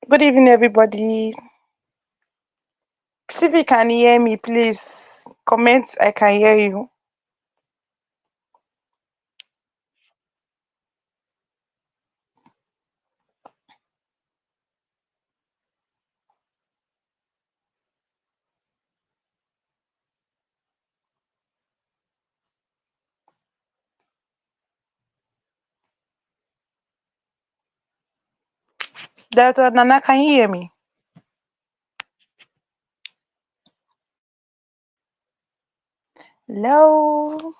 Good evening, everybody. See if you can hear me, please. Comment, I can hear you. Delta Nana, can you hear me? Hello.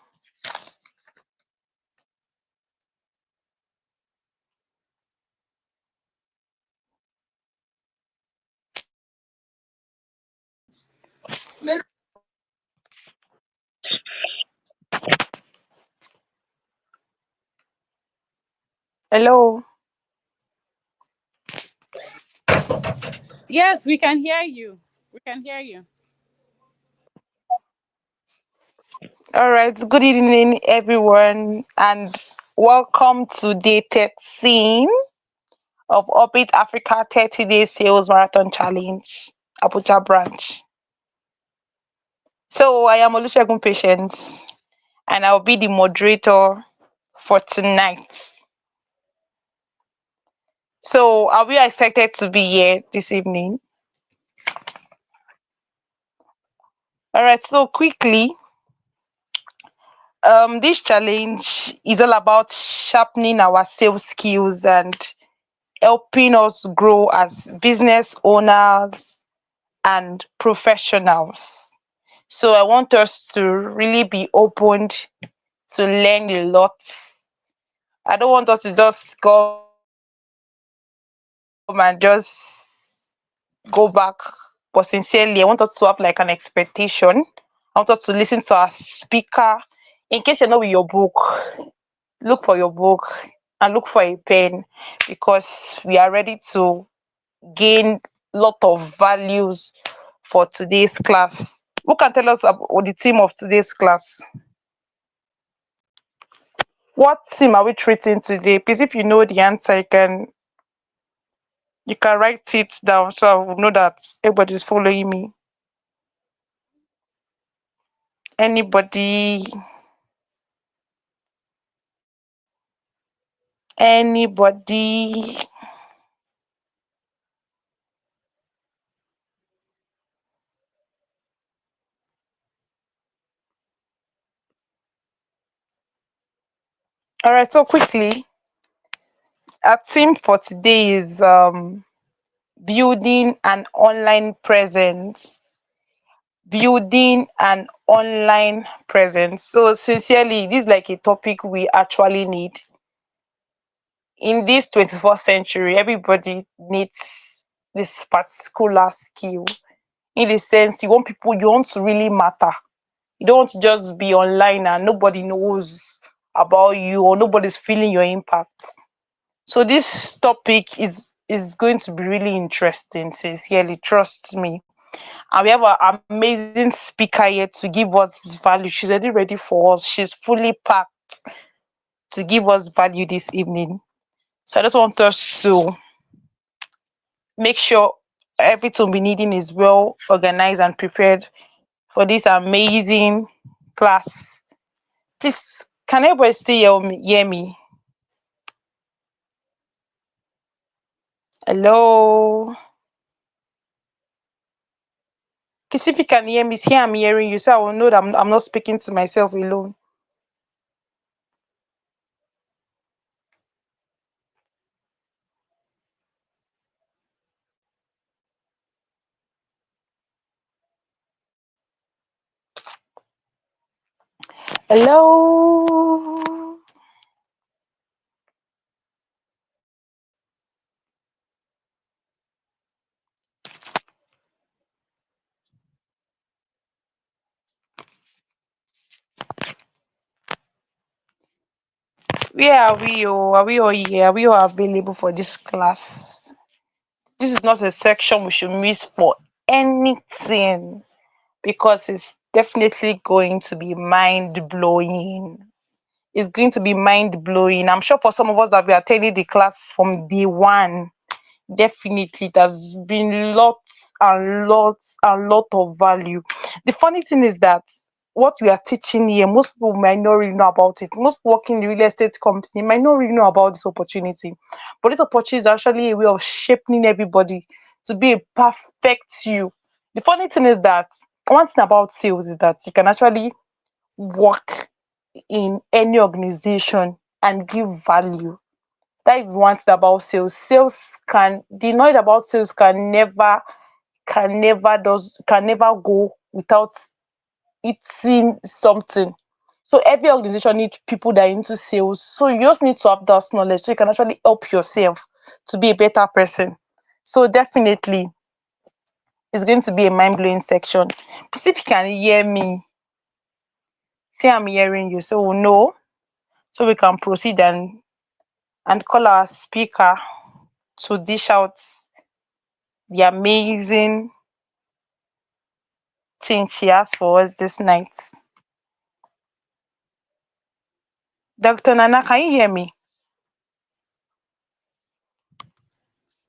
Hello. Yes, we can hear you. We can hear you. All right. Good evening, everyone, and welcome to day 13 of Orbit Africa 30-day Sales Marathon Challenge, Abuja branch. So I am Olusegun Patience, and I'll be the moderator for tonight. So are we excited to be here this evening? All right. So quickly, this challenge is all about sharpening our sales skills and helping us grow as business owners and professionals. So I want us to really be open to learn a lot. I don't want us to just come and just go back, but sincerely, I want us to have like an expectation. I want us to listen to our speaker. In case you're not with your book, look for your book and look for a pen, because we are ready to gain lot of values for today's class. Who can tell us about the theme of today's class? What theme are we treating today? Please, if you know the answer, you can write it down so I will know that everybody's following me. Anybody? Anybody? All right, so quickly, our theme for today is building an online presence. Building an online presence. So sincerely, this is like a topic we actually need. In this 21st century, everybody needs this particular skill. In the sense, you want to really matter. You don't want to just be online and nobody knows about you or nobody's feeling your impact. So this topic is going to be really interesting, sincerely, trust me. And we have an amazing speaker here to give us value. She's already ready for us. She's fully packed to give us value this evening. So I just want us to make sure everything we needing is well organized and prepared for this amazing class. Please, can everybody still hear me? Hello? Please, if you can hear me, here I'm hearing you, so I will know that I'm not speaking to myself alone. Hello? Where are we? Oh, are we all here? Are we all available for this class? This is not a section we should miss for anything, because it's definitely going to be mind blowing. It's going to be mind blowing. I'm sure for some of us that we are attending the class from day one, Definitely, it has been lots and lots and lot of value. The funny thing is that what we are teaching here, most people might not really know about it. Most people working in the real estate company might not really know about this opportunity. But this opportunity is actually a way of shaping everybody to be a perfect you. The funny thing is that one thing about sales is that you can actually work in any organization and give value. That is one thing about sales. Sales can the knowledge about sales can never go without eating something. So every organization needs people that are into sales. So you just need to have that knowledge so you can actually help yourself to be a better person. So definitely it's going to be a mind blowing section. Please, if you can hear me, say I'm hearing you. So we'll know so we can proceed and call our speaker to dish out the amazing thing she has for us this night. Dr. Nana, can you hear me?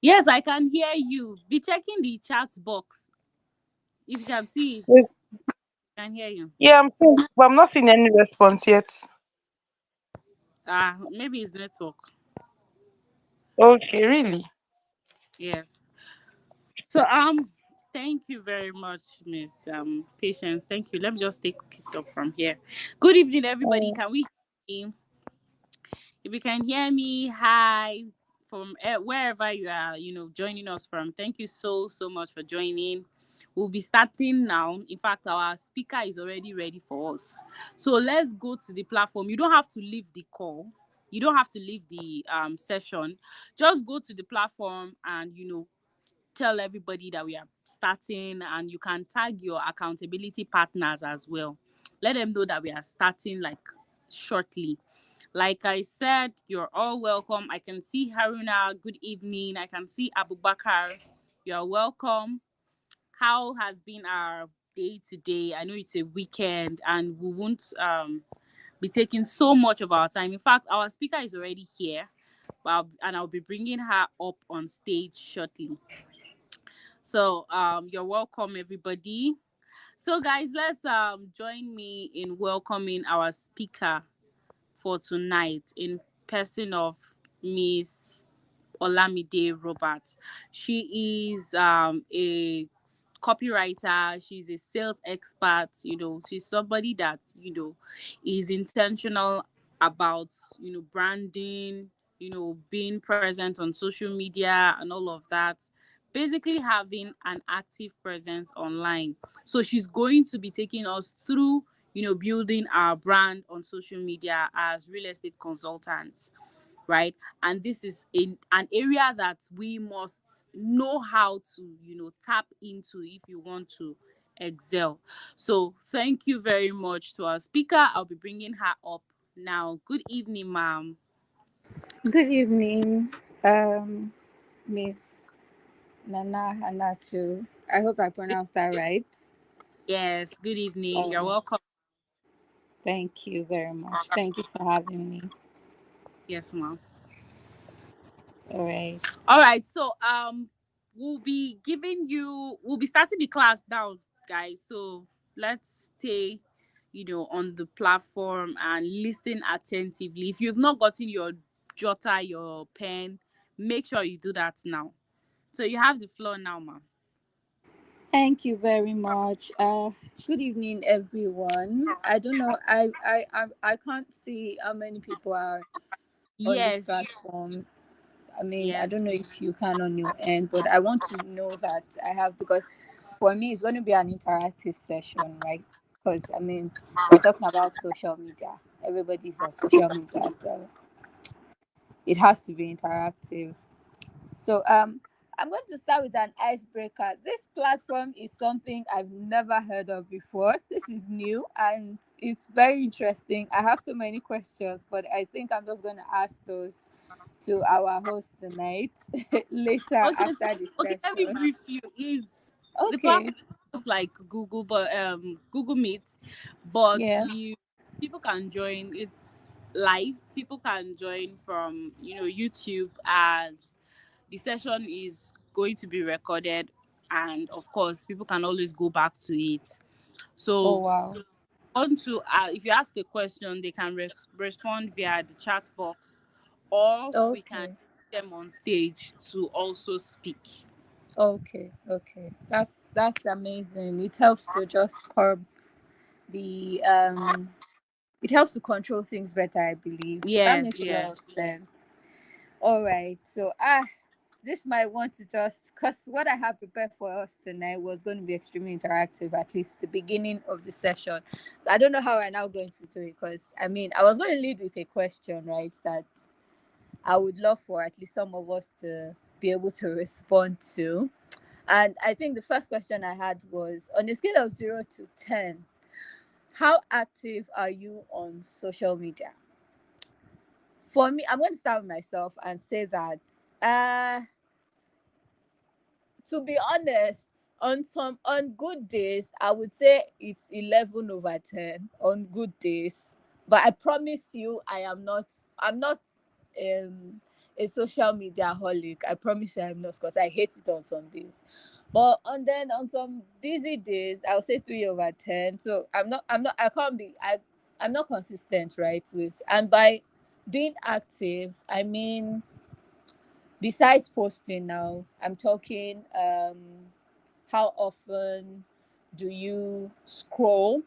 Yes, I can hear you. Be checking the chat box. If you can see it, Yes. I can hear you. Yeah, I'm seeing, but I'm not seeing any response yet. Maybe it's network. Okay, really? Yes. So thank you very much, Miss Patience. Thank you. Let me just take it up from here. Good evening, everybody. Mm. Can we hear me? If you can hear me, hi from wherever you are, joining us from. Thank you so much for joining. We'll be starting now. In fact, our speaker is already ready for us. So let's go to the platform. You don't have to leave the call. You don't have to leave the session. Just go to the platform and tell everybody that we are starting, and you can tag your accountability partners as well. Let them know that we are starting like shortly. Like I said, you're all welcome. I can see Haruna. Good evening. I can see Abubakar. You're welcome. How has been our day today? I know it's a weekend and we won't be taking so much of our time. In fact, our speaker is already here, and I'll be bringing her up on stage shortly. So you're welcome, everybody. So guys, let's join me in welcoming our speaker for tonight in person of Miss Olamide Roberts. She is a copywriter, she's a sales expert, she's somebody that, is intentional about, branding, being present on social media and all of that. Basically having an active presence online. So she's going to be taking us through, building our brand on social media as real estate consultants, right? And this is an area that we must know how to tap into if you want to excel. So thank you very much to our speaker. I'll be bringing her up now. Good evening, ma'am. Good evening, Miss Nana Hanatu. I hope I Good- pronounced that right. yes, good evening, you're Um, welcome. Thank you very much. Thank you for having me. Yes, ma'am. All right. All right, so we'll be starting the class now, guys. So let's stay, on the platform and listen attentively. If you've not gotten your jotter, your pen, make sure you do that now. So you have the floor now, ma'am. Thank you very much. Good evening, everyone. I don't know. I can't see how many people are on this Yes, platform. I mean, I yes. don't know if you can on your end, but I want to know that I have, because for me it's going to be an interactive session, right? Because I mean, we're talking about social media. Everybody's on social media, so it has to be interactive. So I'm going to start with an icebreaker. This platform is something I've never heard of before. This is new and it's very interesting. I have so many questions, but I think I'm just going to ask those to our host tonight later Okay, so after the okay, let me session. brief you. Is the Okay. platform is like Google, but Google Meet, but Yeah. you people can join. It's live. People can join from YouTube, and The session is going to be recorded, and of course, people can always go back to it. Oh So, wow. on to if you ask a question, they can respond via the chat box, or we can Okay. get them on stage to also speak. Okay. Okay. That's amazing. It helps to just curb the it helps to control things better, I believe. So that Yes, makes a lot of yes. sense. All right. So this might want to just because what I have prepared for us tonight was going to be extremely interactive, at least the beginning of the session. So I don't know how we're now going to do it because I mean I was going to lead with a question, right? That I would love for at least some of us to be able to respond to. And I think the first question I had was on a scale of 0 to 10, how active are you on social media? For me, I'm going to start with myself and say that uh to be honest, on good days, I would say it's 11/10 on good days. But I promise you, I'm not um a social media holic. I promise you I'm not because I hate it on some days. But on some busy days, I'll say 3/10. So I can't be I'm not consistent, right? With and by being active, I mean besides posting now, I'm talking how often do you scroll?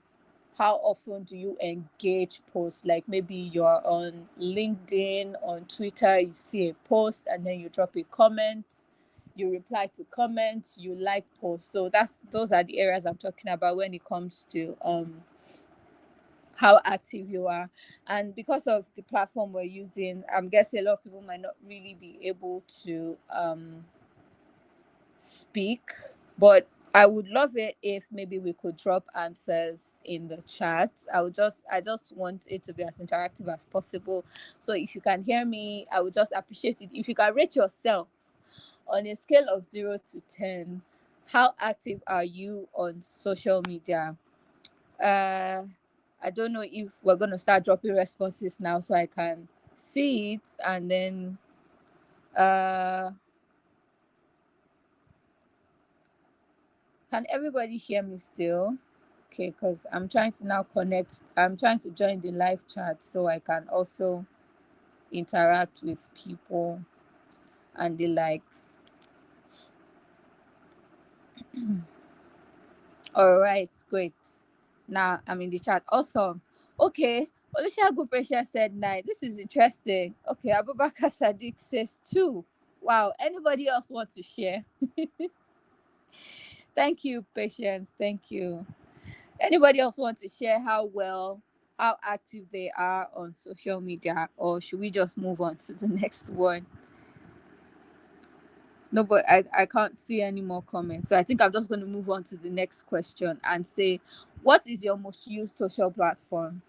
How often do you engage posts? Like maybe you're on LinkedIn, on Twitter, you see a post and then you drop a comment, you reply to comments, you like posts. So those are the areas I'm talking about when it comes to how active you are. And because of the platform we're using, I'm guessing a lot of people might not really be able to speak, but I would love it if maybe we could drop answers in the chat. I just want it to be as interactive as possible. So if you can hear me, I would just appreciate it if you can rate yourself on a scale of 0 to 10. How active are you on social media? uh I don't know if we're going to start dropping responses now so I can see it. And then uh can everybody hear me still? Okay, because I'm trying to join the live chat so I can also interact with people and the likes. All right, great. Now I'm in the chat. Awesome. Okay. Olusegun Patient said 9. This is interesting. Okay, Abubakar Sadiq says 2. Wow. Anybody else want to share? Thank you, Patience. Thank you. Anybody else want to share how active they are on social media, or should we just move on to the next one? No, but I can't see any more comments. So I think I'm just going to move on to the next question and say, what is your most used social platform?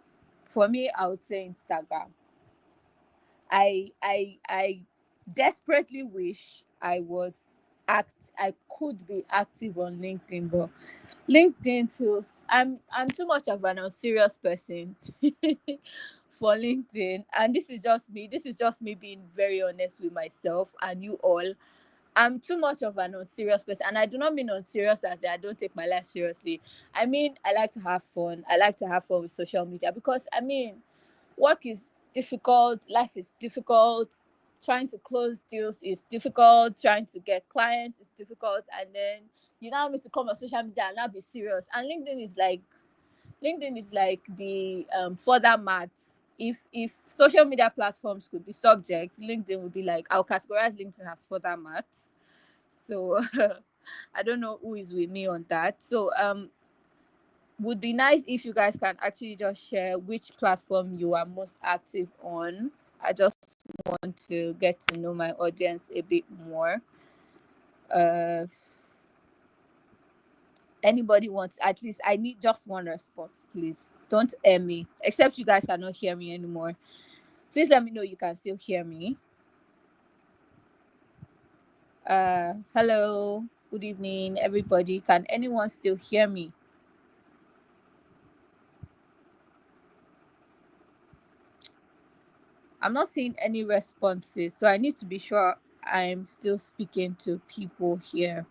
For me, I would say Instagram. I desperately wish I could be active on LinkedIn, but LinkedIn feels I'm too much of an unserious person for LinkedIn. And this is just me. This is just me being very honest with myself and you all. I'm too much of an unserious person, and I do not mean unserious as I don't take my life seriously. I mean I like to have fun. I like to have fun with social media because I mean work is difficult, life is difficult, trying to close deals is difficult, trying to get clients is difficult, and then you now need to come on social media and now be serious. And LinkedIn is like the further maths. If social media platforms could be subjects, LinkedIn would be like, I'll categorize LinkedIn as further maths. So I don't know who is with me on that. So would be nice if you guys can actually just share which platform you are most active on. I just want to get to know my audience a bit more. Uh, anybody wants, at least I need just one response, please. Don't air me, except you guys cannot hear me anymore. Please let me know you can still hear me. Hello, good evening, everybody. Can anyone still hear me? I'm not seeing any responses, so I need to be sure I'm still speaking to people here.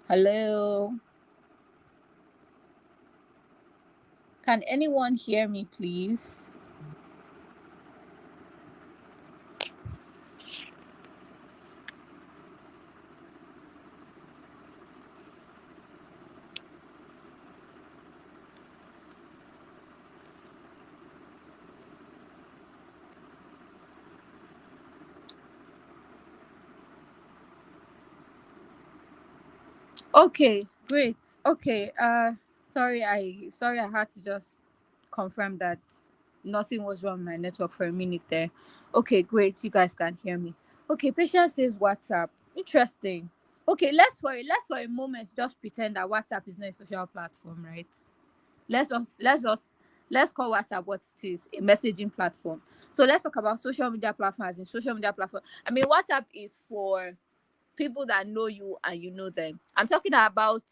Hello? Can anyone hear me, please? Okay, great. Okay, sorry I had to just confirm that nothing was wrong with my network for a minute there. Okay, great. You guys can hear me. Okay, Patience says WhatsApp. Interesting. Okay, let's for a moment just pretend that WhatsApp is not a social platform, right? Let's call WhatsApp what it is, a messaging platform. So let's talk about social media platforms. In social media platform, I mean, WhatsApp is for people that know you and you know them. I'm talking about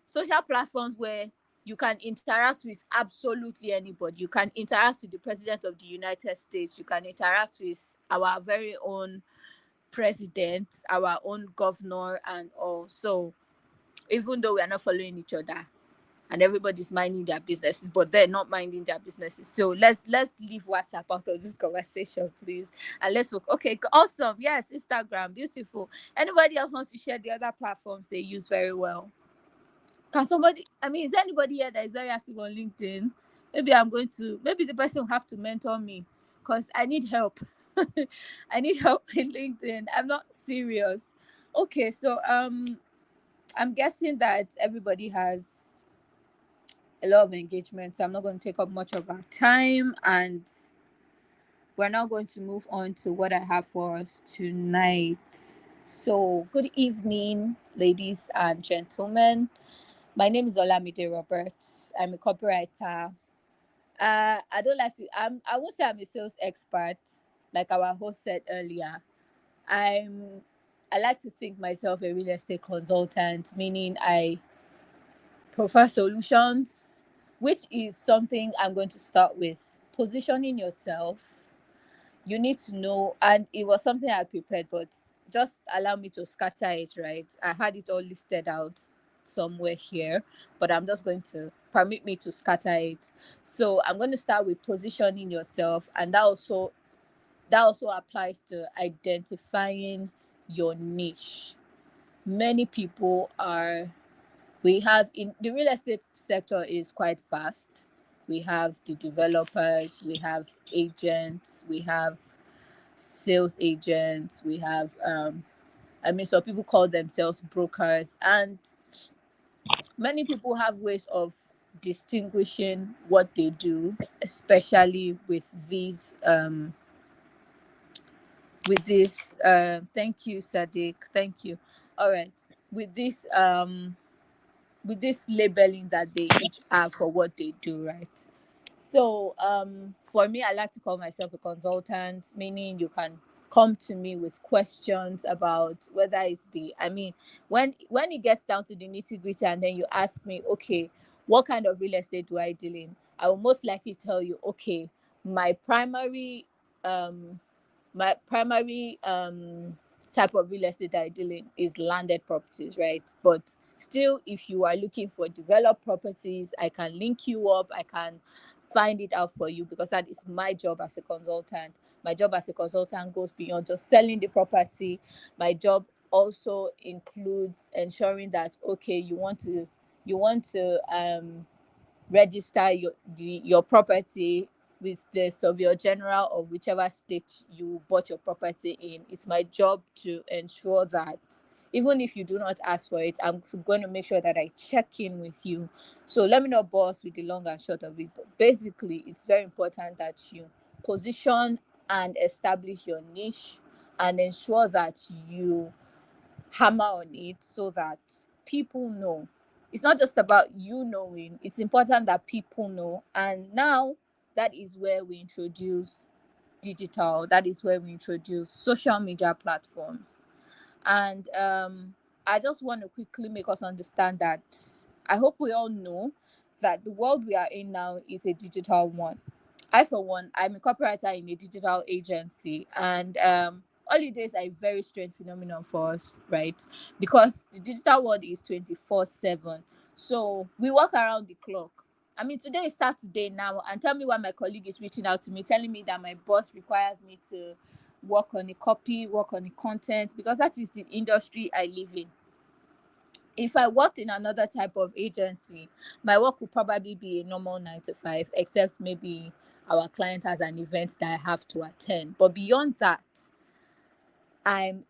social platforms where you can interact with absolutely anybody. You can interact with the president of the United States. You can interact with our very own president, our own governor, and all. So even though we are not following each other and everybody's minding their businesses, but they're not minding their businesses. So let's leave WhatsApp out of this conversation, please, and let's look. Okay, awesome. Yes, Instagram, beautiful. Anybody else want to share the other platforms they use very well? Can somebody? I mean, is there anybody here that is very active on LinkedIn? Maybe the person will have to mentor me because I need help. I need help in LinkedIn. I'm not serious. Okay, so I'm guessing that everybody has a lot of engagement, so I'm not going to take up much of our time, and we're now going to move on to what I have for us tonight. So, good evening, ladies and gentlemen. My name is Olamide Roberts. I'm a copywriter. I don't like to. I won't say I'm a sales expert, like our host said earlier. I'm. I like to think myself a real estate consultant, meaning I prefer solutions, which is something I'm going to start with. Positioning yourself. You need to know, and it was something I prepared, but just allow me to scatter it, right? I had it all listed out somewhere here, but I'm just going to permit me to scatter it. So I'm going to start with positioning yourself, and that also applies to identifying your niche. Many people are we have in the real estate sector is quite vast. We have the developers, we have agents, we have sales agents, we have I mean, some people call themselves brokers, and many people have ways of distinguishing what they do, especially with this thank you, Sadiq, thank you. All right, with this labeling that they each have for what they do, right? So for me, I like to call myself a consultant, meaning you can come to me with questions about whether it be, I mean, when it gets down to the nitty-gritty and then you ask me, okay, what kind of real estate do I deal in? I will most likely tell you, okay, my primary um my primary type of real estate that I deal in is landed properties, right? But still, if you are looking for developed properties, I can link you up. I can find it out for you because that is my job as a consultant. My job as a consultant goes beyond just selling the property. My job also includes ensuring that, okay, you want to register your property with the surveyor general of whichever state you bought your property in. It's my job to ensure that even if you do not ask for it, I'm going to make sure that I check in with you. So let me not boss with the long and short of it. But basically, it's very important that you position and establish your niche and ensure that you hammer on it so that people know. It's not just about you knowing, it's important that people know. And now that is where we introduce digital, that is where we introduce social media platforms. And I just want to quickly make us understand that I hope we all know that the world we are in now is a digital one. I, for one, I'm a copywriter in a digital agency, and holidays are a very strange phenomenon for us, right? Because the digital world is 24/7. So we work around the clock. I mean, today is Saturday now, and tell me why my colleague is reaching out to me, telling me that my boss requires me to work on a copy, work on the content, because that is the industry I live in. If I worked in another type of agency, my work would probably be a normal 9 to 5, except maybe our client has an event that I have to attend. But beyond that, I'm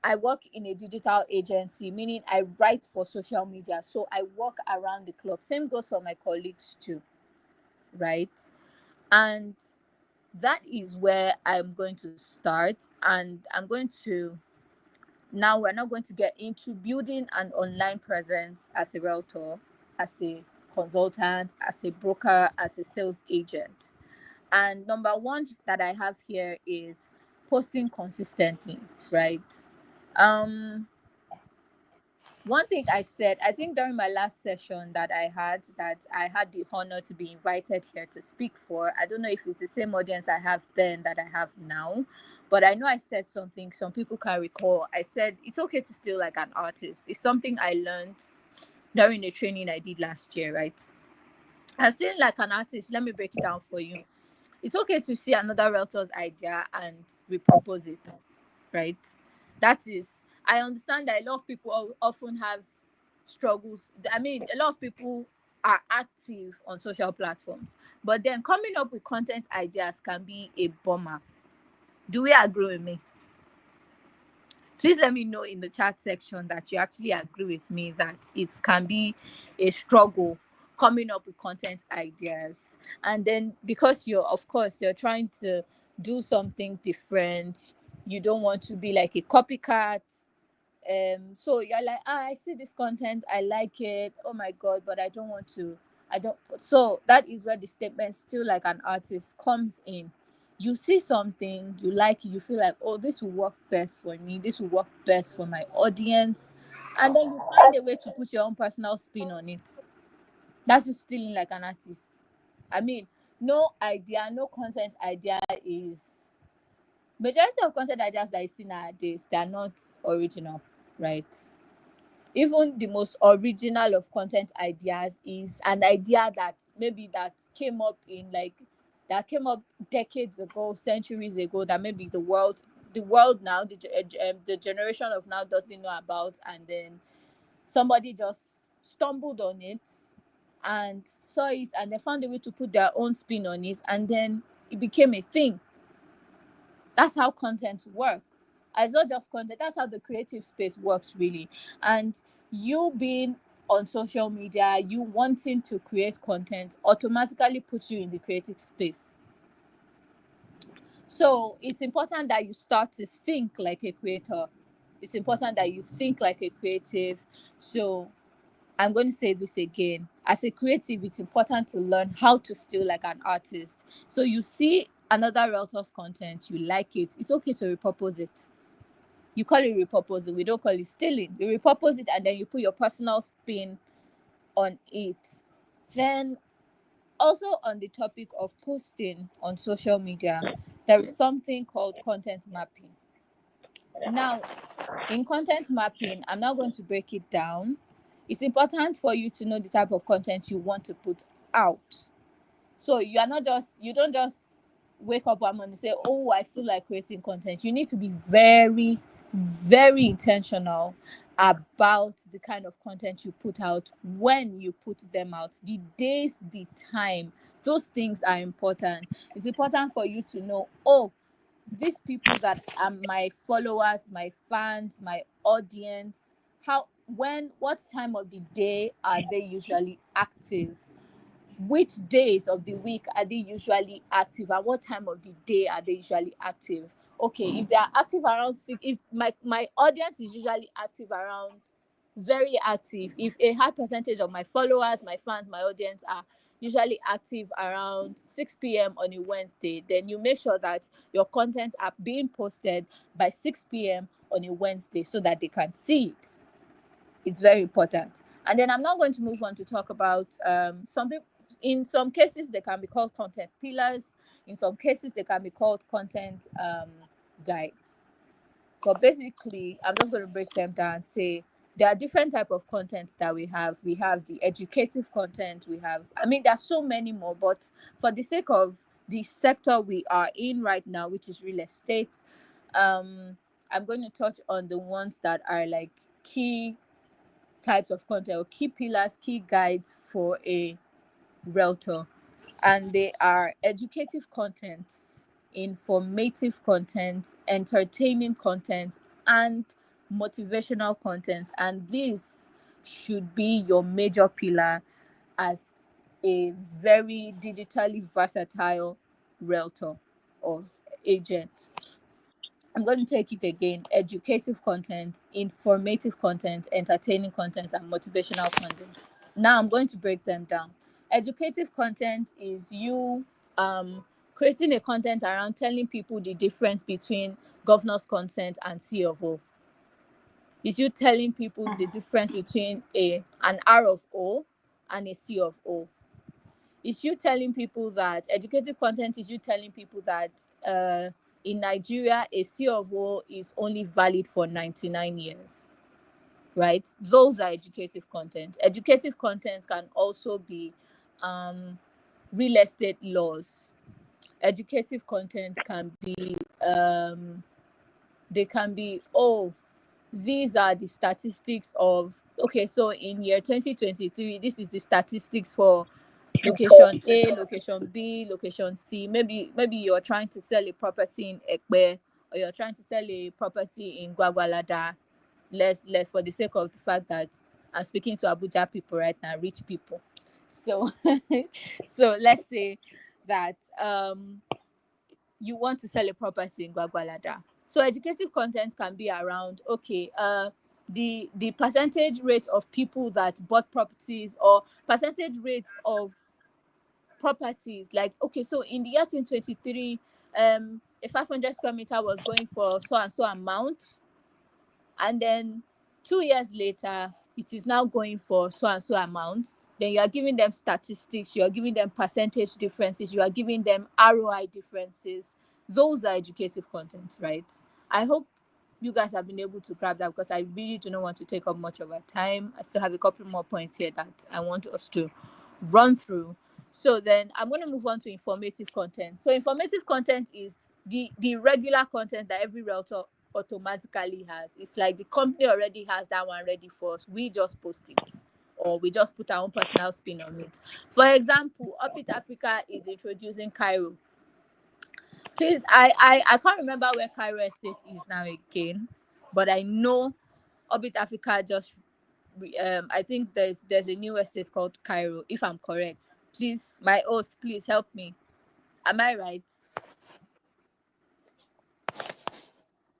I work in a digital agency, meaning I write for social media. So I work around the clock. Same goes for my colleagues too, right? And that is where I'm going to start. And I'm going to Now we're not going to get into building an online presence as a realtor, as a consultant, as a broker, as a sales agent. And number one that I have here is posting consistently, right? Um, One thing I said, I think during my last session that I had the honor to be invited here to speak for. I don't know if it's the same audience I have then that I have now, but I know I said something some people can recall. I said it's okay to steal like an artist. It's something I learned during the training I did last year, right? I still like an artist. Let me break it down for you. It's okay to see another realtor's idea and repurpose it, right? That is, I understand that a lot of people often have struggles. I mean, a lot of people are active on social platforms, but then coming up with content ideas can be a bummer. Do we agree with me? Please let me know in the chat section that you actually agree with me that it can be a struggle coming up with content ideas. And then because you're trying to do something different, you don't want to be like a copycat. So you're like, I see this content, I like it, oh my god, but I don't. So that is where the statement still like an artist comes in. You see something, you like it, you feel like, oh, this will work best for me, this will work best for my audience, and then you find a way to put your own personal spin on it. That's just stealing like an artist. I mean, no content idea is majority of content ideas that I see nowadays, they're not original, right? Even the most original of content ideas is an idea that maybe that came up decades ago, centuries ago, that maybe the world now, the generation of now doesn't know about, and then somebody just stumbled on it and saw it, and they found a way to put their own spin on it, and then it became a thing. That's how content works. It's not just content, that's how the creative space works, really. And you being on social media, you wanting to create content automatically puts you in the creative space. So it's important that you start to think like a creator. It's important that you think like a creative. So I'm going to say this again. As a creative, it's important to learn how to steal like an artist. So you see another realtor's content, you like it, it's okay to repurpose it. You call it repurposing, we don't call it stealing. You repurpose it and then you put your personal spin on it. Then, also on the topic of posting on social media, there is something called content mapping. Now, in content mapping, I'm now going to break it down. It's important for you to know the type of content you want to put out. So you don't just wake up one morning and say, oh, I feel like creating content. You need to be very, very intentional about the kind of content you put out, when you put them out, the days, the time. Those things are important. It's important for you to know, oh, these people that are my followers, my fans, my audience, what time of the day are they usually active? Which days of the week are they usually active, and what time of the day are they usually active? Okay, if they are active around six, if my audience is usually active around, very active, if a high percentage of my followers, my fans, my audience are usually active around 6 p.m. on a Wednesday, then you make sure that your content are being posted by 6 p.m. on a Wednesday so that they can see it. It's very important. And then I'm now going to move on to talk about some people. In some cases, they can be called content pillars. In some cases, they can be called content guides. But basically, I'm just going to break them down and say there are different type of content that we have. We have the educative content. We have, I mean, there are so many more, but for the sake of the sector we are in right now, which is real estate, I'm going to touch on the ones that are like key types of content or key pillars, key guides for a realtor. And they are educative content, informative content, entertaining content, and motivational content. And this should be your major pillar as a very digitally versatile realtor or agent. I'm going to take it again: educative content, informative content, entertaining content, and motivational content. Now I'm going to break them down. Educative content is you creating a content around telling people the difference between governor's consent and C of O. Is you telling people the difference between an R of O and a C of O. Is you telling people that educative content is you telling people that in Nigeria, a C of O is only valid for 99 years, right? Those are educative content. Educative content can also be real estate laws. Educative content can be, they can be, oh, these are the statistics of, okay, so in year 2023, this is the statistics for location A, location B, location C. Maybe you're trying to sell a property in Ekpe, or you're trying to sell a property in Gwagwalada. Let's for the sake of the fact that I'm speaking to Abuja people right now, rich people. So so let's say that you want to sell a property in Gwagwalada. So educative content can be around, okay, the percentage rate of people that bought properties, or percentage rate of properties. Like, okay, so in the year 2023, a 500 square meter was going for so and so amount, and then 2 years later it is now going for so and so amount. Then you are giving them statistics, you are giving them percentage differences, you are giving them ROI differences. Those are educative content, right? I hope you guys have been able to grab that, because I really do not want to take up much of our time. I still have a couple more points here that I want us to run through. So then I'm going to move on to informative content. So informative content is the regular content that every realtor automatically has. It's like the company already has that one ready for us. We just post it, or we just put our own personal spin on it. For example, Upit Africa is introducing Cairo. Please, I can't remember where Cairo Estate is now again, but I know Orbit Africa just I think there's a new estate called Cairo, if I'm correct. Please, my host, please help me. Am I right?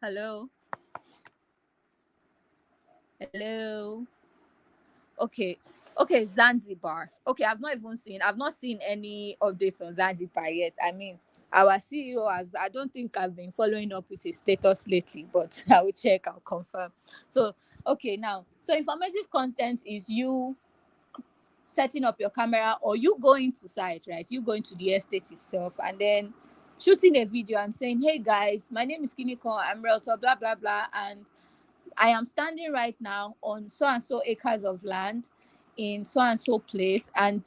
Hello? Hello? Okay. Okay, Zanzibar. Okay, I've not seen any updates on Zanzibar yet. I mean, our CEO has, I don't think I've been following up with his status lately, but I will check, I'll confirm. So, okay, now, so informative content is you setting up your camera, or you going to site, right? You going to the estate itself and then shooting a video and saying, hey guys, my name is Kiniko, I'm realtor, blah, blah, blah. And I am standing right now on so and so acres of land in so and so place, and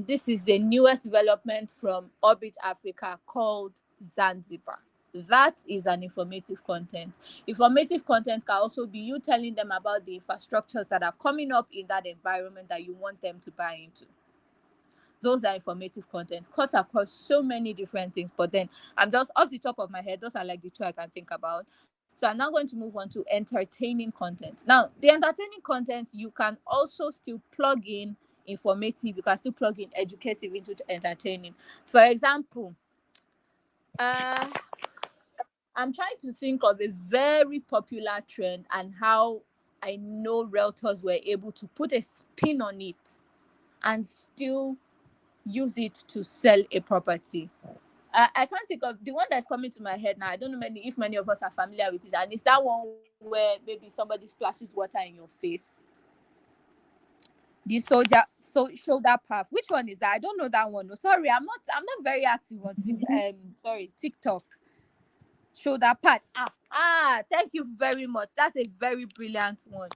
this is the newest development from Orbit Africa called Zanzibar. That is an informative content. Informative content can also be you telling them about the infrastructures that are coming up in that environment that you want them to buy into. Those are informative content, cut across so many different things. But then I'm just off the top of my head, those are like the two I can think about. So I'm now going to move on to entertaining content. Now, the entertaining content, you can also still plug in informative, you can still plug in educative into entertaining. For example, I'm trying to think of a very popular trend and how I know realtors were able to put a spin on it and still use it to sell a property. I can't think of the one that's coming to my head now. I don't know if many of us are familiar with it. And it's that one where maybe somebody splashes water in your face. The shoulder path. Which one is that? I don't know that one. No, sorry, I'm not very active on TikTok. Shoulder pad. Thank you very much. That's a very brilliant one.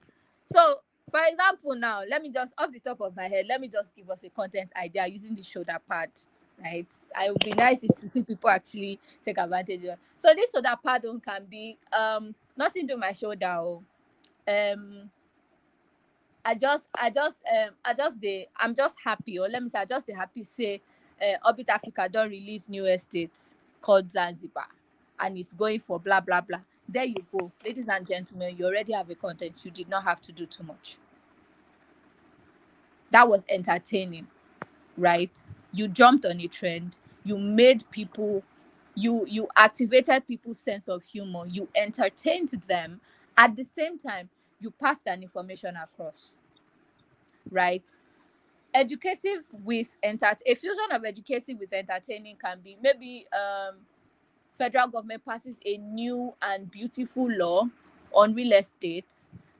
So, for example, now let me just, off the top of my head, let me just give us a content idea using the shoulder pad. Right, I would be nice to see people actually take advantage of. So this shoulder pad one can be nothing to my shoulder. Um, I'm just happy, or let me say, I just happy say, Orbit Africa don't release new estates called Zanzibar, and it's going for blah blah blah. There you go, ladies and gentlemen. You already have a content. You did not have to do too much. That was entertaining, right? You jumped on a trend. You made people. You activated people's sense of humor. You entertained them. At the same time, you passed an information across, right? Educative with a fusion of educative with entertaining can be maybe federal government passes a new and beautiful law on real estate,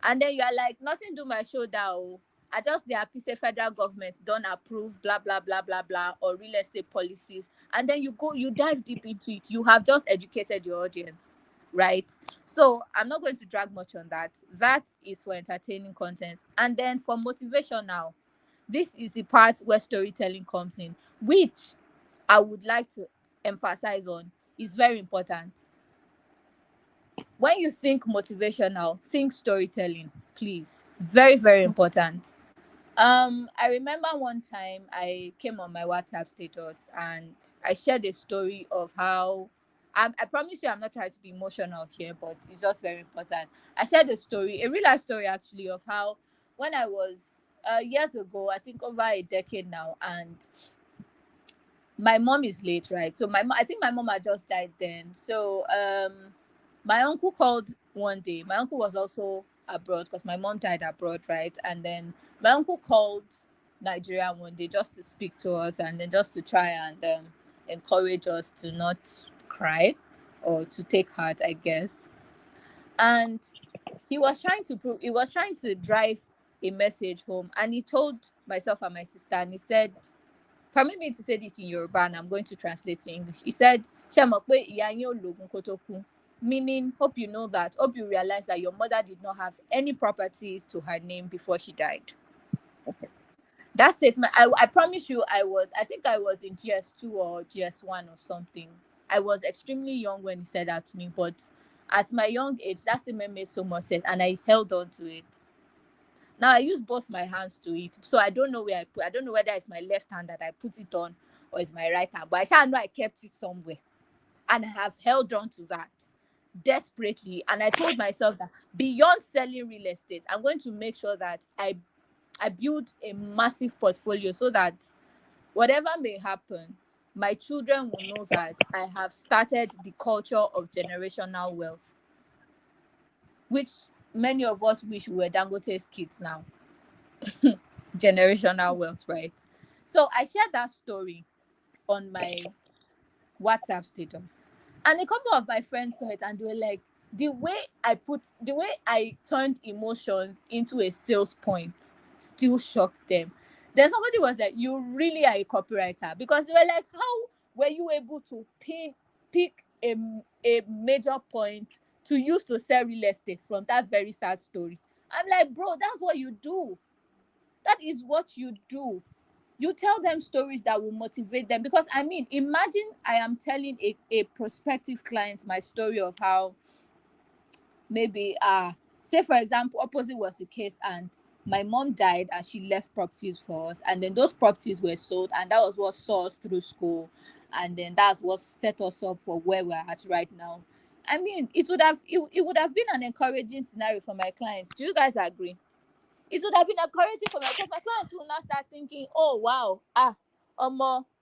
and then you are like, nothing do my shoulder. Oh, I just the happy say federal government don't approve blah blah blah blah blah or real estate policies, and then you dive deep into it. You have just educated your audience, right? So I'm not going to drag much on that. That is for entertaining content. And then for motivational, this is the part where storytelling comes in, which I would like to emphasize on. Is very important. When you think motivational, think storytelling, please. Very, very important. I remember one time I came on my WhatsApp status and I shared a story of how I promise you I'm not trying to be emotional here, but it's just very important. I shared a story, a real life story actually, of how when I was years ago, I think over a decade now, and my mom is late, right? So I think my mom had just died then. So my uncle called one day. My uncle was also abroad because my mom died abroad, right? And then my uncle called Nigeria one day just to speak to us and then just to try and encourage us to not cry or to take heart, I guess. And he was trying to drive a message home, and he told myself and my sister, and he said, permit me to say this in Yoruba and I'm going to translate to English. He said, "Ṣé mọ̀ pé ìyá yín ò lògùn kó tó kú?" Meaning, hope you know that, hope you realize that your mother did not have any properties to her name before she died. That statement, I promise you, I think I was in GS2 or GS1 or something. I was extremely young when he said that to me, but at my young age, that statement made so much sense and I held on to it. Now I use both my hands to it, so I don't know where I don't know whether it's my left hand that I put it on or it's my right hand, but I shall know I kept it somewhere, and I have held on to that desperately. And I told myself that beyond selling real estate, I'm going to make sure that I build a massive portfolio so that whatever may happen, my children will know that I have started the culture of generational wealth, which many of us wish we were Dangote's kids now. Generational wealth, right? So I shared that story on my WhatsApp status, and a couple of my friends saw it and they were like, the way I turned emotions into a sales point still shocked them. Then somebody was like, "You really are a copywriter," because they were like, "How were you able to pick a major point to use to sell real estate from that very sad story?" I'm like, "Bro, that's what you do. That is what you do. You tell them stories that will motivate them." Because I mean, imagine I am telling a prospective client my story of how maybe say for example opposite was the case, and my mom died and she left properties for us, and then those properties were sold, and that was what saw us through school, and then that's what set us up for where we're at right now. I mean, it would have been an encouraging scenario for my clients. Do you guys agree? It would have been encouraging for me because my clients will now start thinking, "Oh wow,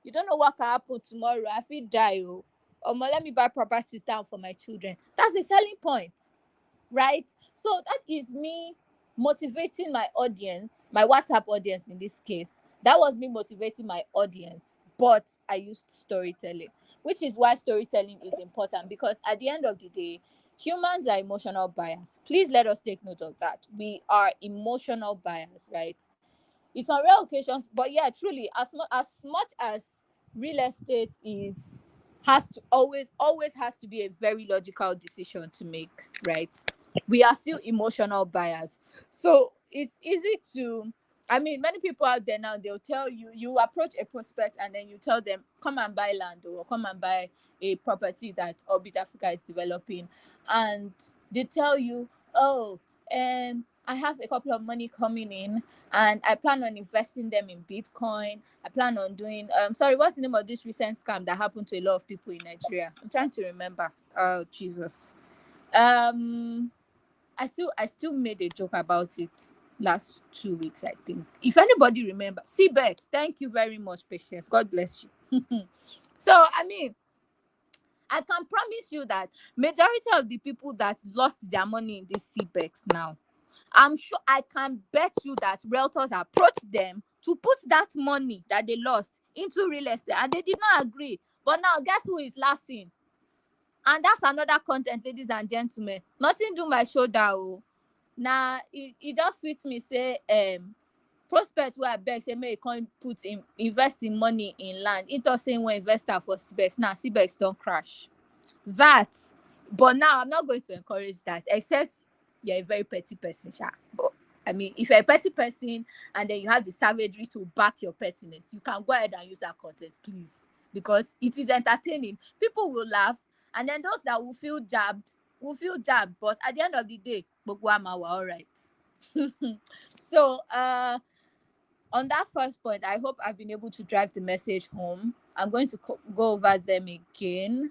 you don't know what can happen tomorrow. I feel die. Oh, let me buy properties down for my children." That's the selling point, right? So that is me motivating my audience, my WhatsApp audience in this case. That was me motivating my audience, but I used storytelling, which is why storytelling is important, because at the end of the day, humans are emotional buyers. Please let us take note of that. We are emotional buyers, right? It's on rare occasions, but yeah, truly, as much as real estate is has to always has to be a very logical decision to make, right? We are still emotional buyers, so it's easy to. I mean, many people out there now, they'll tell you, you approach a prospect and then you tell them, come and buy land or come and buy a property that Orbit Africa is developing. And they tell you, oh, I have a couple of money coming in and I plan on investing them in Bitcoin. I plan on doing, sorry, what's the name of this recent scam that happened to a lot of people in Nigeria? I'm trying to remember. Oh, Jesus. I still made a joke about it last 2 weeks, I think. If anybody remember, CBEX, thank you very much, Patience. God bless you. So, I mean, I can promise you that majority of the people that lost their money in this CBEX now, I'm sure I can bet you that realtors approached them to put that money that they lost into real estate and they did not agree. But now, guess who is laughing? And that's another content, ladies and gentlemen. Nothing do my shoulder. Oh. Now, it just sweet me say, prospect where I beg say may come invest in money in land. It was saying when investor for CBEX. Now CBEX don't crash. That, but now I'm not going to encourage that, except you're a very petty person, Sha. But I mean, if you're a petty person and then you have the savagery to back your pettiness, you can go ahead and use that content, please, because it is entertaining. People will laugh, and then those that will feel jabbed will feel jabbed. But at the end of the day, Bogwama were all right. So, on that first point, I hope I've been able to drive the message home. I'm going to go over them again.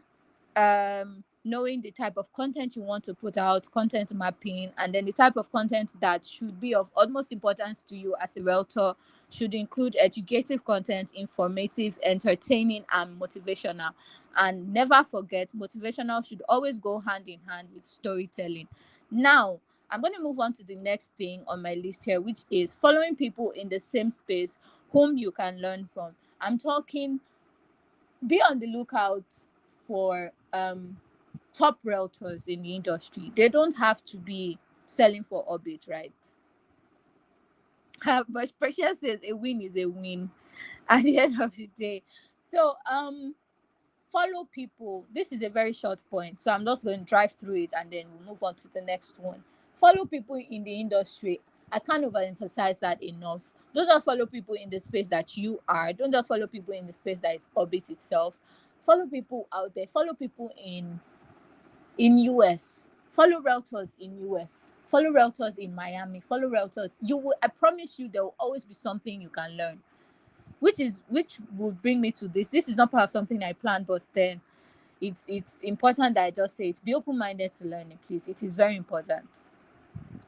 Knowing the type of content you want to put out, content mapping, and then the type of content that should be of utmost importance to you as a realtor should include educative content, informative, entertaining, and motivational. And never forget, motivational should always go hand in hand with storytelling. Now, I'm going to move on to the next thing on my list here, which is following people in the same space whom you can learn from. I'm talking, be on the lookout for top realtors in the industry. They don't have to be selling for Orbit, right? But Precious says a win is a win at the end of the day. So follow people. This is a very short point, so I'm just going to drive through it and then we'll move on to the next one. Follow people in the industry. I can't overemphasize that enough. Don't just follow people in the space that you are. Don't just follow people in the space that is Orbit itself. Follow people out there. Follow people in US. Follow realtors in US. Follow realtors in Miami. Follow realtors. I promise you, there will always be something you can learn. Which would bring me to this. This is not part of something I planned, but then it's important that I just say it. Be open-minded to learning, please. It is very important.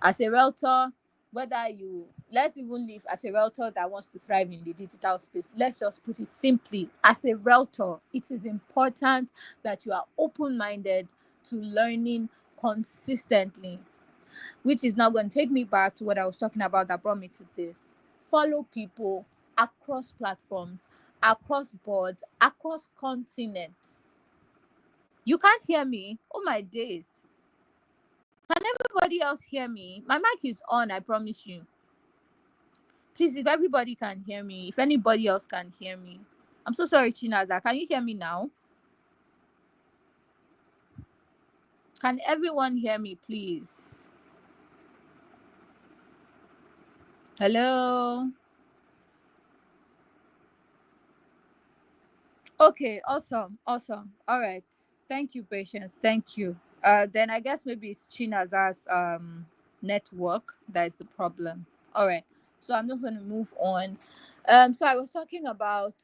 As a realtor, let's even leave as a realtor that wants to thrive in the digital space. Let's just put it simply. As a realtor, it is important that you are open-minded to learning consistently, which is now going to take me back to what I was talking about that brought me to this. Follow people across platforms, across boards, across continents. You can't hear me? Oh my days. Can everybody else hear me? My mic is on, I promise you. Please, if everybody can hear me, if anybody else can hear me. I'm so sorry, Chinaza. Can you hear me now? Can everyone hear me, please? Hello? Okay, awesome. All right. Thank you, Patience. Thank you. Then I guess maybe it's Chinaza's network that is the problem. All right. So I'm just going to move on. So I was talking about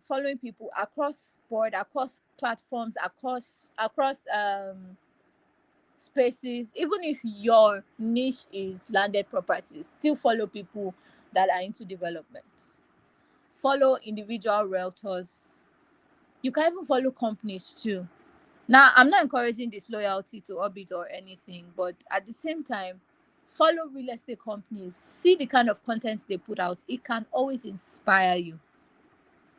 following people across board, across platforms, across spaces. Even if your niche is landed properties, still follow people that are into development. Follow individual realtors. You can even follow companies too. Now, I'm not encouraging disloyalty to Orbit or anything, but at the same time, follow real estate companies. See the kind of content they put out. It can always inspire you.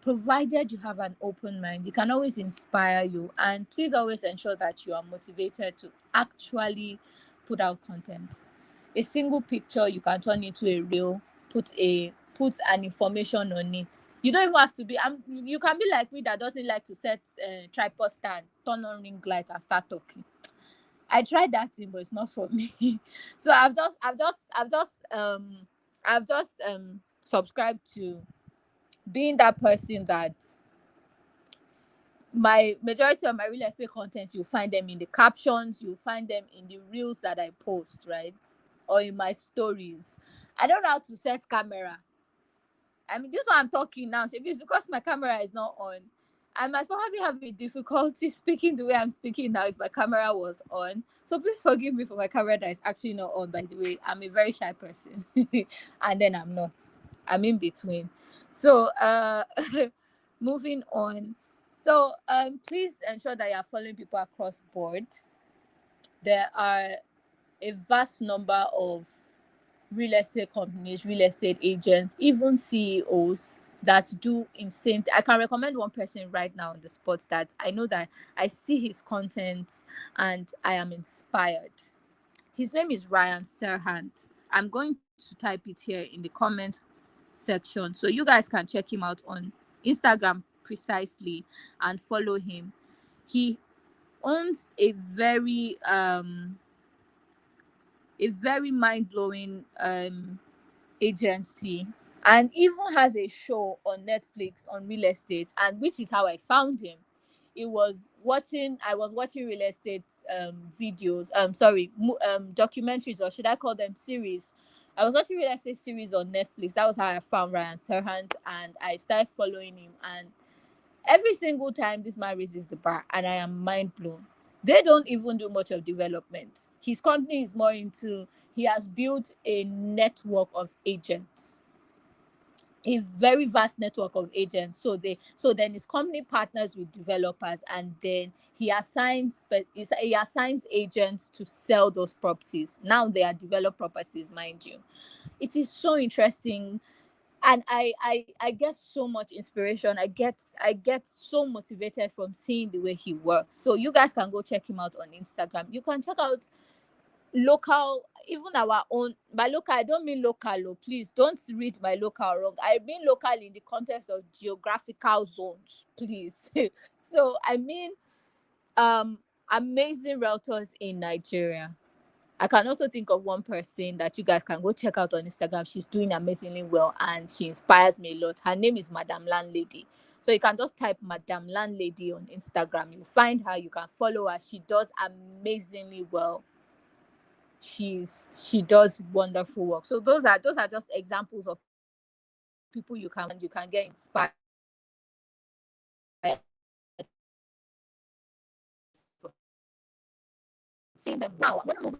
Provided you have an open mind, it can always inspire you. And please always ensure that you are motivated to actually put out content. A single picture you can turn into a reel, put a put an information on it. You don't even have to be. You can be like me that doesn't like to set tripod stand, turn on ring light, and start talking. I tried that thing, but it's not for me. So I've just subscribed to being that person that my majority of my real estate content, you'll find them in the captions, you'll find them in the reels that I post, right? Or in my stories. I don't know how to set camera. I mean, this one I'm talking now, maybe it's because my camera is not on. I might probably have a difficulty speaking the way I'm speaking now if my camera was on. So please forgive me for my camera that is actually not on, by the way. I'm a very shy person. And then I'm not. I'm in between. So moving on. So please ensure that you are following people across board. There are a vast number of real estate companies, real estate agents, even CEOs that do insane. I can recommend one person right now on the spot that I know that I see his content and I am inspired. His name is Ryan Serhant. I'm going to type it here in the comment section so you guys can check him out on Instagram precisely and follow him. He owns a very mind-blowing agency and even has a show on Netflix on real estate, and which is how I found him. I was watching real estate videos, documentaries, or should I call them series. I was watching real estate series on Netflix. That was how I found Ryan Serhant, and I started following him, and every single time this man raises the bar and I am mind blown. They don't even do much of development. His company is more into, he has built a network of agents, a very vast network of agents. So then his company partners with developers, and then he assigns agents to sell those properties. Now they are developed properties, mind you. It is so interesting, and I get so much inspiration. I get so motivated from seeing the way he works. So you guys can go check him out on Instagram. You can check out local, even our own. By local, I don't mean local. Oh, please don't read my local wrong. I mean local in the context of geographical zones, please. So I mean amazing realtors in Nigeria. I can also think of one person that you guys can go check out on Instagram. She's doing amazingly well and she inspires me a lot. Her name is Madam Landlady. So you can just type Madam Landlady on Instagram. You'll find her. You can follow her. She does amazingly well. She does wonderful work. So those are just examples of people you can get inspired from seeing them. Now I'm gonna move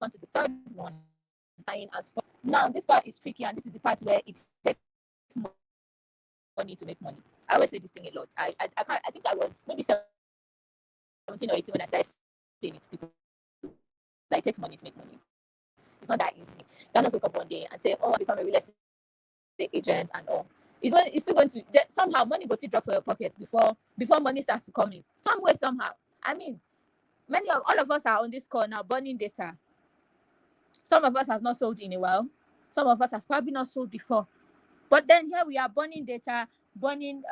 on to the third one. Now this part is tricky, and this is the part where it takes money to make money. I always say this thing a lot. I think I was maybe 17 or 18 when I started saying it to people. Like, it takes money to make money. It's not that easy. You can't just wake up one day and say, "Oh, I become a real estate agent," and all. It's still going to somehow money goes to drop for your pocket before money starts to come in. Some way, somehow. I mean, all of us are on this call now burning data. Some of us have not sold in a while. Some of us have probably not sold before. But then here we are burning data, burning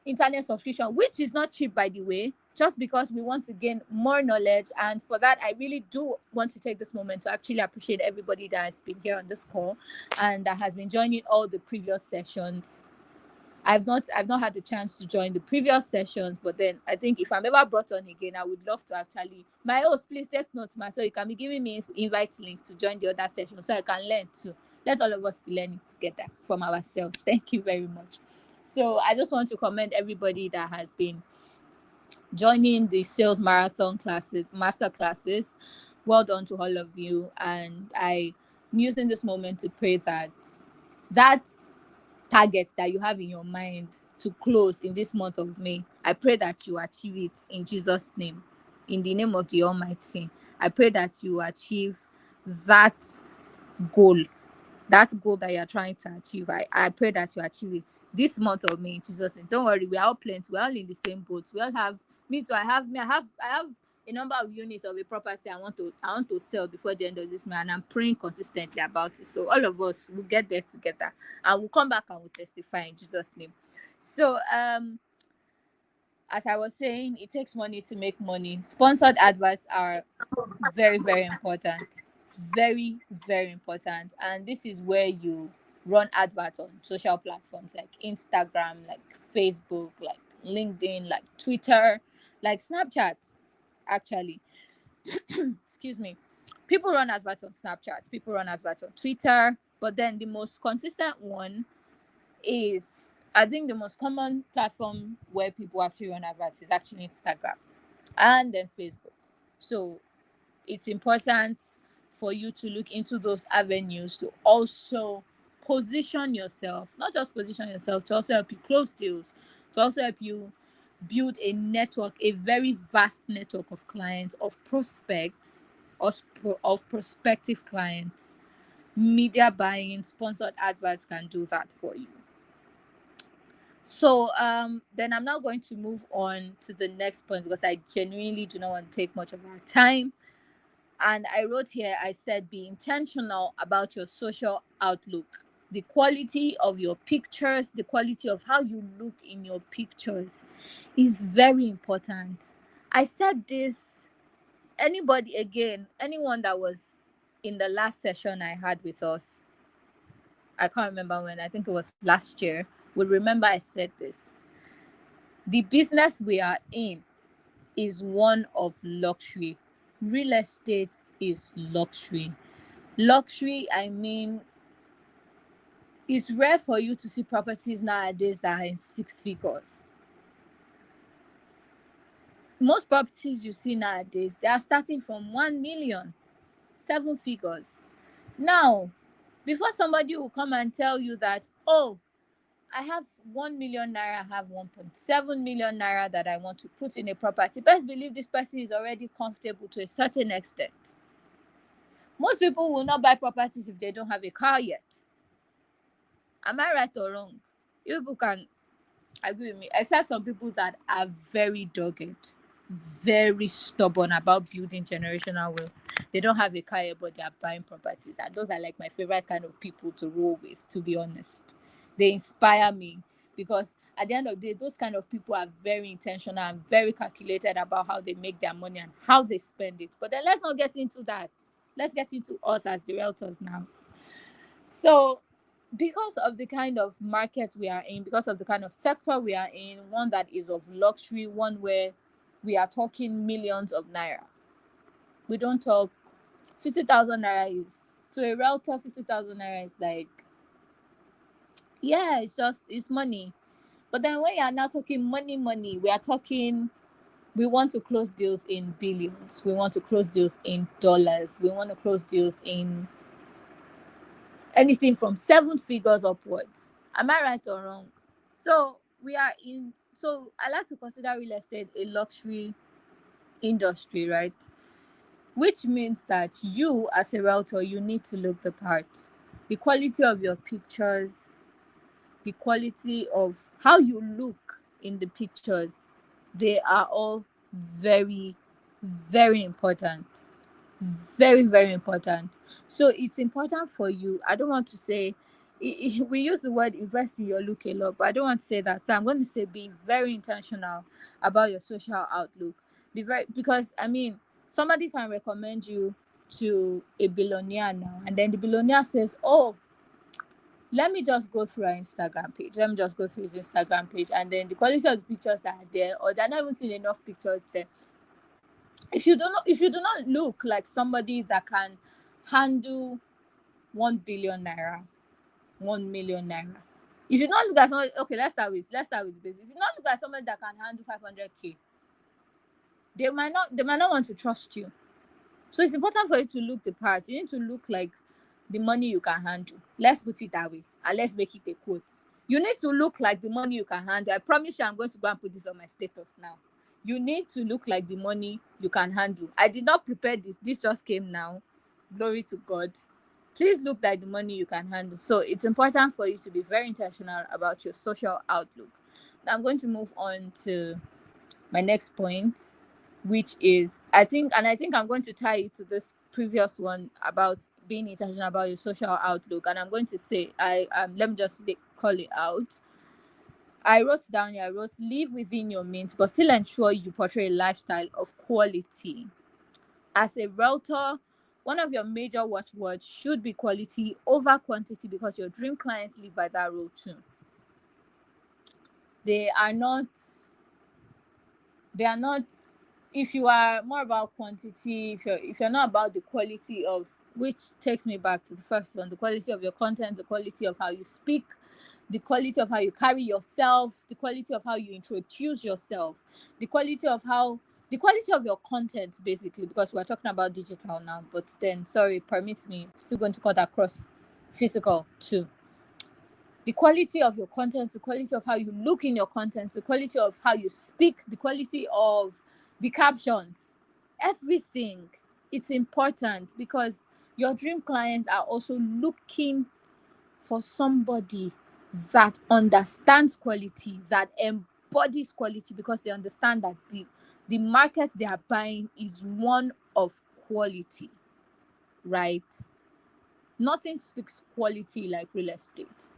internet subscription, which is not cheap, by the way, just because we want to gain more knowledge. And for that, I really do want to take this moment to actually appreciate everybody that has been here on this call and that has been joining all the previous sessions. I've not had the chance to join the previous sessions, but then I think if I'm ever brought on again, I would love to actually. My host, please take notes, so you can be giving me invite link to join the other session so I can learn too. Let all of us be learning together from ourselves. Thank you very much. So I just want to commend everybody that has been joining the sales marathon classes, master classes. Well done to all of you. And I'm using this moment to pray that target that you have in your mind to close in this month of May, I pray that you achieve it in Jesus' name. In the name of the Almighty, I pray that you achieve that goal that you're trying to achieve. I pray that you achieve it this month of May in Jesus' name. Don't worry, we are all plenty. We're all in the same boat. We all have, me too. I have a number of units of a property I want to sell before the end of this month, and I'm praying consistently about it. So all of us will get there together, and we'll come back and we'll testify in Jesus' name. So as I was saying, it takes money to make money. Sponsored adverts are very, very important. Very, very important. And this is where you run adverts on social platforms like Instagram, like Facebook, like LinkedIn, like Twitter, like Snapchat, actually. Excuse me. People run adverts on Snapchat, people run adverts on Twitter, but then the most consistent one is, I think the most common platform where people actually run adverts is actually Instagram and then Facebook. So it's important for you to look into those avenues to also position yourself, not just position yourself, to also help you close deals, to also help you build a network, a very vast network of clients, of prospects, of prospective clients. Media buying, sponsored adverts can do that for you. So then I'm now going to move on to the next point, because I genuinely do not want to take much of our time. And I wrote here, I said, be intentional about your social outlook. The quality of your pictures, the quality of how you look in your pictures is very important. I said this, anyone that was in the last session I had with us, I can't remember when, I think it was last year, would remember I said this. The business we are in is one of luxury. Real estate is luxury. Luxury, I mean, it's rare for you to see properties nowadays that are in 6 figures. Most properties you see nowadays, they are starting from 1 million, 7 figures. Now, before somebody will come and tell you that, oh, I have 1 million naira, I have 1.7 million naira that I want to put in a property, best believe this person is already comfortable to a certain extent. Most people will not buy properties if they don't have a car yet. Am I right or wrong? You people can agree with me, except some people that are very dogged, very stubborn about building generational wealth. They don't have a car yet, but they are buying properties. And those are like my favorite kind of people to roll with, to be honest. They inspire me, because at the end of the day, those kind of people are very intentional and very calculated about how they make their money and how they spend it. But then let's not get into that. Let's get into us as the realtors now. So because of the kind of market we are in, because of the kind of sector we are in, one that is of luxury, one where we are talking millions of naira. We don't talk 50,000 naira is, to a realtor, 50,000 naira is like, yeah, it's money. But then when you are now talking money, we are talking, we want to close deals in billions. We want to close deals in dollars. We want to close deals in anything from 7 figures upwards. Am I right or wrong? So I like to consider real estate a luxury industry, right? Which means that you as a realtor, you need to look the part. The quality of your pictures, the quality of how you look in the pictures, they are all very, very important. Very, very important. So it's important for you. I don't want to say, we use the word invest in your look a lot, but I don't want to say that. So I'm going to say be very intentional about your social outlook. Because I mean, somebody can recommend you to a billionaire now, and then the billionaire says, oh, let me just go through our Instagram page. Let me just go through his Instagram page, and then the quality of the pictures that are there, or they're not even seeing enough pictures there. If you do not look like somebody that can handle 1 billion naira, 1 million naira, if you not look at somebody, okay, let's start with the basics. If you not look at somebody that can handle 500k, they might not want to trust you. So it's important for you to look the part. You need to look like the money you can handle. Let's put it that way, and let's make it a quote. You need to look like the money you can handle. I promise you, I'm going to go and put this on my status now. You need to look like the money you can handle. I did not prepare this. This just came now. Glory to God. Please look like the money you can handle. So it's important for you to be very intentional about your social outlook. Now I'm going to move on to my next point. which is I think I'm going to tie it to this previous one about being intentional about your social outlook, and I'm going to say let me just call it out. I wrote down here, I wrote, live within your means, but still ensure you portray a lifestyle of quality. As a realtor, one of your major watchwords should be quality over quantity, because your dream clients live by that rule too. They are not, if you are more about quantity, if you're not about the quality of, which takes me back to the first one, the quality of your content, the quality of how you speak, the quality of how you carry yourself, the quality of how you introduce yourself, the quality of your content, basically, because we're talking about digital now, but then, sorry, permit me, I'm still going to cut across physical too. The quality of your content, the quality of how you look in your content, the quality of how you speak, the quality of the captions, everything. It's important, because your dream clients are also looking for somebody that understands quality, that embodies quality, because they understand that the market they are buying is one of quality, right? Nothing speaks quality like real estate.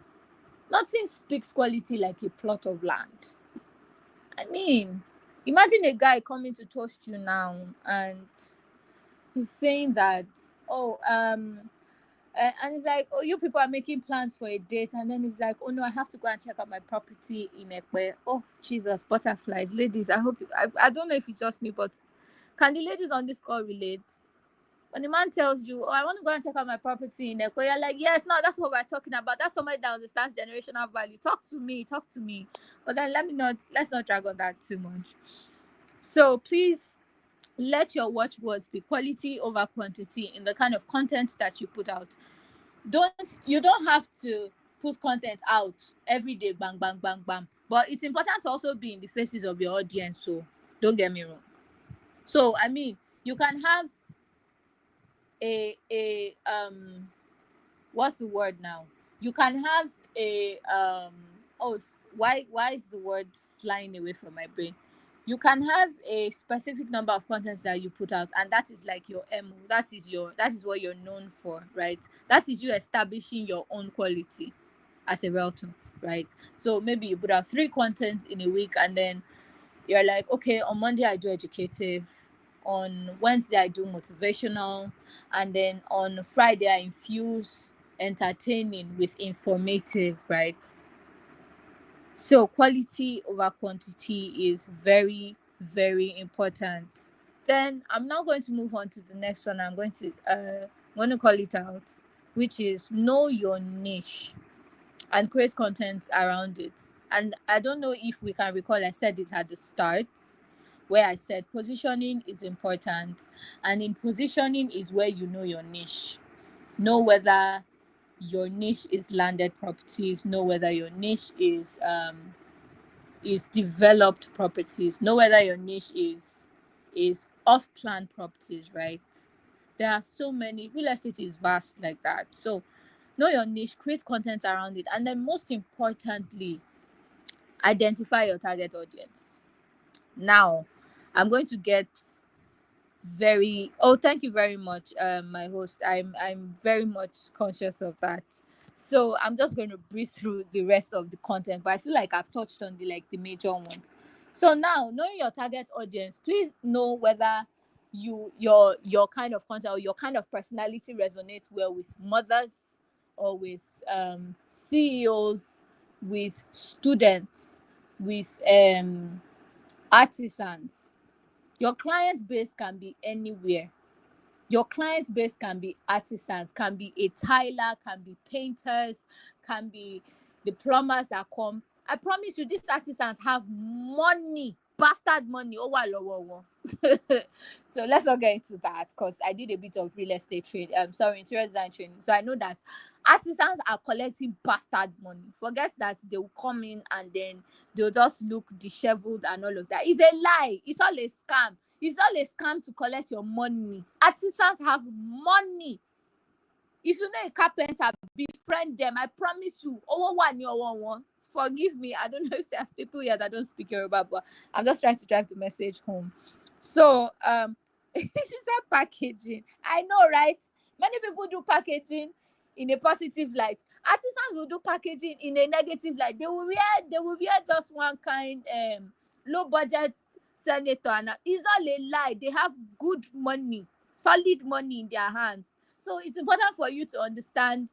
Nothing speaks quality like a plot of land. I mean, imagine a guy coming to toast you now and he's saying that, and it's like, oh, you people are making plans for a date, and then he's like, oh no, I have to go and check out my property in Ekpe. Oh Jesus, butterflies, ladies, I hope I don't know if it's just me, but can the ladies on this call relate? When the man tells you, oh, I want to go and check out my property in Ekpe, you're like, yes, no, that's what we're talking about. That's somebody that understands generational value. Talk to me. But then let's not drag on that too much. So please, let your watchwords be quality over quantity in the kind of content that you put out. You don't have to put content out every day, bang, bang, bang, bang. But it's important to also be in the faces of your audience, so don't get me wrong. So I mean, you can have a what's the word now? You can have a why is the word flying away from my brain? You can have a specific number of contents that you put out, and that is like your MO. That is what you're known for, right? That is you establishing your own quality as a realtor, right? So maybe you put out 3 contents in a week, and then you're like, okay, on Monday I do educative, on Wednesday I do motivational, and then on Friday I infuse entertaining with informative, right? So quality over quantity is very, very important. Then I'm now going to move on to the next one. I'm going to call it out, which is know your niche and create content around it. And I don't know if we can recall, I said it at the start, where I said positioning is important, and in positioning is where you know your niche. Know whether your niche is landed properties, know whether your niche is developed properties, know whether your niche is off-plan properties, right? There are so many. Real estate is vast like that. So know your niche, create content around it, and then most importantly, identify your target audience. Now, I'm going to get thank you very much, my host. I'm very much conscious of that. So I'm just going to breeze through the rest of the content, but I feel like I've touched on the major ones. So now, knowing your target audience, please know whether your kind of content or your kind of personality resonates well with mothers, or with CEOs, with students, with artisans. Your client base can be anywhere. Your client base can be artisans, can be a tiler, can be painters, can be the plumbers that come. I promise you, these artisans have money, bastard money. Oh, wow. So let's not get into that, because I did a bit of real estate training. Interior design training. So I know that artisans are collecting bastard money. Forget that they will come in and then they'll just look disheveled and all of that. It's a lie. It's all a scam. It's all a scam to collect your money. Artisans have money. If you know a carpenter, befriend them. I promise you. Forgive me. I don't know if there's people here that don't speak Yoruba, but I'm just trying to drive the message home. So she said packaging. I know, right? Many people do packaging in a positive light. Artisans will do packaging in a negative light. They will wear just one kind low budget senator, and it's all a lie. They have good money, solid money in their hands. So it's important for you to understand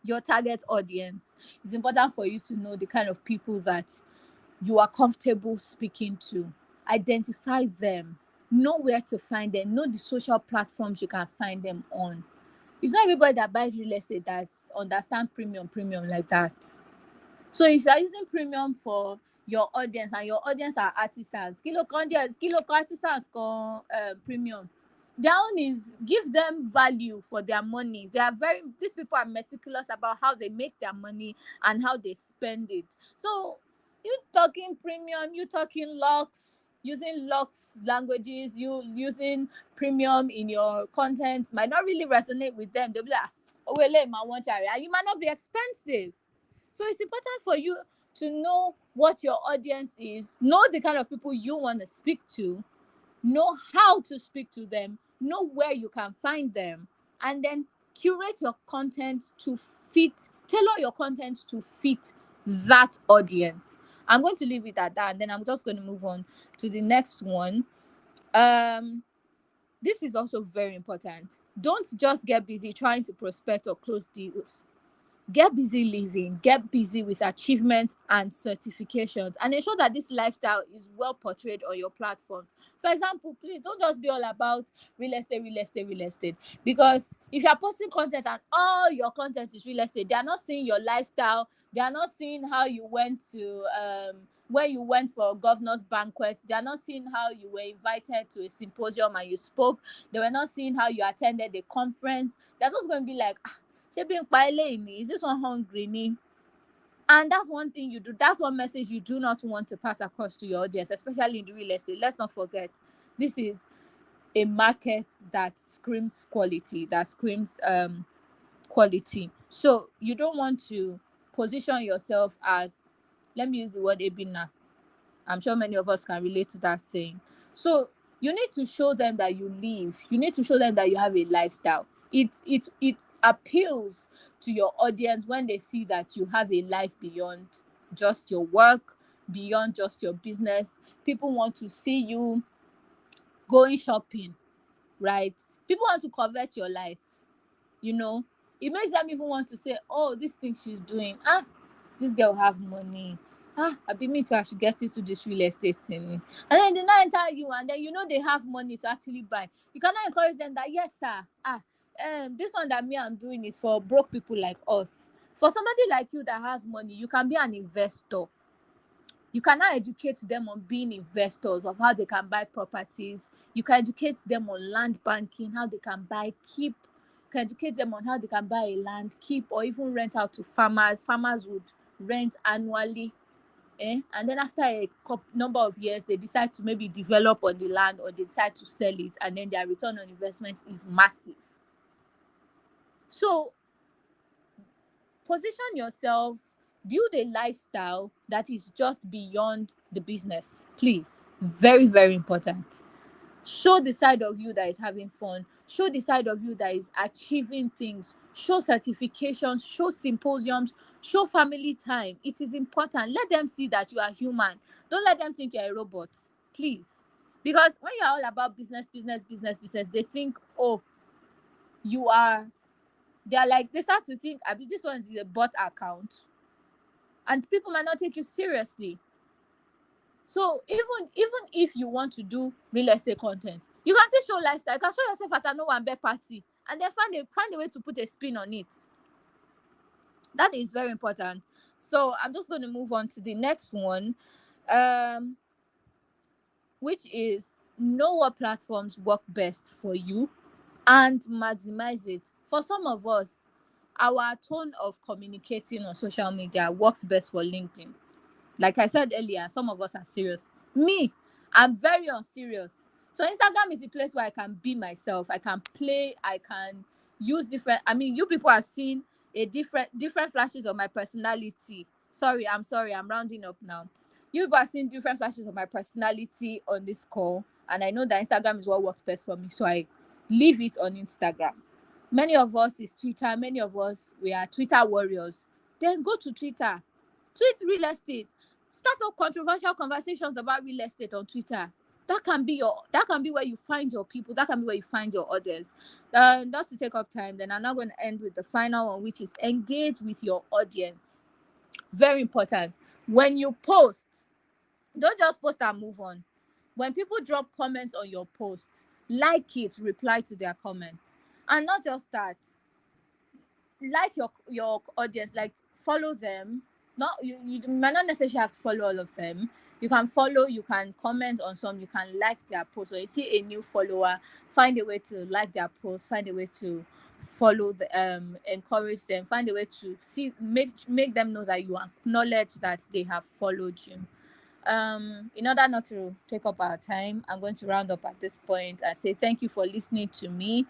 your target audience. It's important for you to know the kind of people that you are comfortable speaking to. Identify them, know where to find them, know the social platforms you can find them on. It's not everybody that buys real estate that understand premium like that. So if you are using premium for your audience and your audience are artisans, kilo artisans premium. Their own is give them value for their money. These people are meticulous about how they make their money and how they spend it. So you talking premium, you talking lux, using lux languages, you using premium in your content might not really resonate with them. They'll be like, oh, well, my one area. You might not be expensive. So it's important for you to know what your audience is, know the kind of people you want to speak to, know how to speak to them, know where you can find them, and then curate your content to tailor your content to fit that audience. I'm going to leave it at that, and then I'm just going to move on to the next one. This is also very important. Don't just get busy trying to prospect or close deals. Get busy living, get busy with achievements and certifications, and ensure that this lifestyle is well portrayed on your platform. For example, please don't just be all about real estate, because if you are posting content and all your content is real estate, they are not seeing your lifestyle. They are not seeing how you went to where you went for a governor's banquet. They are not seeing how you were invited to a symposium and you spoke. They were not seeing how you attended a conference. They're just going to be like, is this one hungry? And that's one thing you do. That's one message you do not want to pass across to your audience, especially in the real estate. Let's not forget, this is a market that screams quality, quality. So you don't want to position yourself as, let me use the word Ebina. I'm sure many of us can relate to that saying. So you need to show them that you live. You need to show them that you have a lifestyle. It appeals to your audience when they see that you have a life beyond just your work, beyond just your business. People want to see you going shopping, right? People want to covet your life. It makes them even want to say, oh, this thing she's doing, this girl have money. I be me too, I should get into this real estate thing. And then they not enter you, and then they have money to actually buy. You cannot encourage them that, yes, sir. This one that me I'm doing is for broke people like us. For somebody like you that has money, you can be an investor. You cannot educate them on being investors, of how they can buy properties. You can educate them on land banking, how they can buy, keep. You can educate them on how they can buy a land, keep, or even rent out to farmers. Farmers would rent annually. And then after a number of years, they decide to maybe develop on the land, or they decide to sell it, and then their return on investment is massive. So position yourself, build a lifestyle that is just beyond the business. Please, very, very important. Show the side of you that is having fun. Show the side of you that is achieving things. Show certifications, show symposiums, show family time. It is important. Let them see that you are human. Don't let them think you're a robot, please. Because when you're all about business, they think, oh, they start to think, this one is a bot account. And people might not take you seriously. So even if you want to do real estate content, you can still show lifestyle. You can show yourself at an Owambe party, and then find a way to put a spin on it. That is very important. So I'm just going to move on to the next one, which is know what platforms work best for you and maximize it. For some of us, our tone of communicating on social media works best for LinkedIn. Like I said earlier, some of us are serious. Me, I'm very unserious. So Instagram is the place where I can be myself. I can play. I can use different. You people have seen a different flashes of my personality. I'm rounding up now. You people have seen different flashes of my personality on this call. and I know that Instagram is what works best for me, so I leave it on Instagram. Many of us is Twitter. Many of us, we are Twitter warriors. Then go to Twitter, tweet real estate, start up controversial conversations about real estate on Twitter. That can be where you find your people. That can be where you find your audience. Not to take up time, then I'm now going to end with the final one, which is engage with your audience. Very important. When you post, don't just post and move on. When people drop comments on your post, like it, reply to their comments. And not just that, like your audience, like follow them. Not you might not necessarily have to follow all of them. You can follow, you can comment on some, you can like their post. When you see a new follower, find a way to like their post, find a way to follow the encourage them, find a way to see make them know that you acknowledge that they have followed you. In order not to take up our time, I'm going to round up at this point and say thank you for listening to me.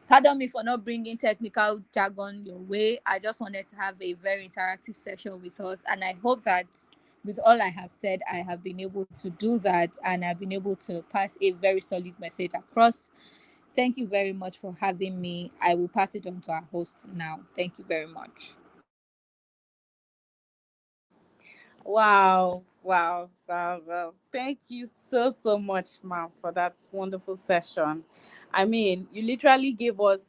Pardon me for not bringing technical jargon your way. I just wanted to have a very interactive session with us, and I hope that with all I have said, I have been able to do that, and I've been able to pass a very solid message across. Thank you very much for having me. I will pass it on to our host now. Thank you very much. Wow, wow, wow, wow. Thank you so much, ma'am, for that wonderful session. I mean, you literally gave us